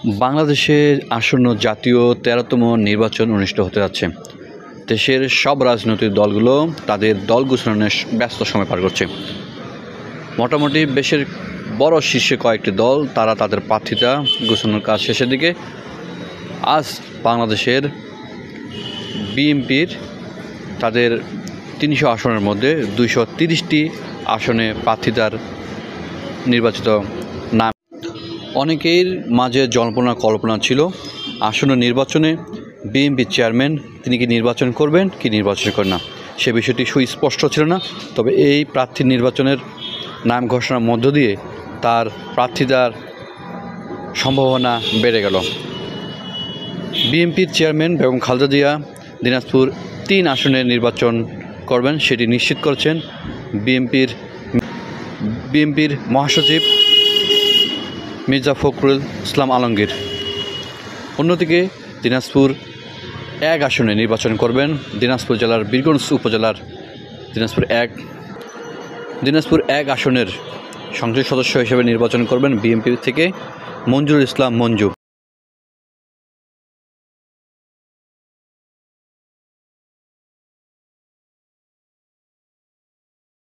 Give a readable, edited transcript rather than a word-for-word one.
বাংলাদেশে আসন্ন জাতীয় ১৩তম নির্বাচন অনুষ্ঠিত হতে যাচ্ছে। দেশের সব রাজনৈতিক দলগুলো তাদের দল ঘোষণার ব্যস্ত সময় পার করছে। মোটামুটি দেশের বড় শীর্ষে কয়েকটি দল তারা তাদের প্রার্থিতা ঘোষণার কাজ শেষের দিকে। আজ বাংলাদেশের বিএনপির তাদের ৩০০ আসনের মধ্যে ২৩০টি আসনে প্রার্থিতার নির্বাচিত নাম। অনেকের মাঝে জল্পনা কল্পনা ছিল আসন্ন নির্বাচনে বিএনপির চেয়ারম্যান তিনি কি নির্বাচন করবেন কি নির্বাচন করেন না, সে বিষয়টি সুস্পষ্ট ছিল না। তবে এই প্রার্থী নির্বাচনের নাম ঘোষণার মধ্য দিয়ে তার প্রার্থিতার সম্ভাবনা বেড়ে গেল। বিএনপির চেয়ারম্যান বেগম খালেদা জিয়া দিনাজপুর ৩ আসনে নির্বাচন করবেন সেটি নিশ্চিত করেছেন বিএনপির মহাসচিব মির্জা ফখরুল ইসলাম আলমগীর। অন্যদিকে দিনাজপুর ১ আসনে নির্বাচন করবেন দিনাজপুর জেলার বীরগঞ্জ উপজেলার দিনাজপুর ১ আসনের সংসদ সদস্য হিসেবে নির্বাচন করবেন বিএনপি থেকে মঞ্জুরুল ইসলাম মঞ্জু।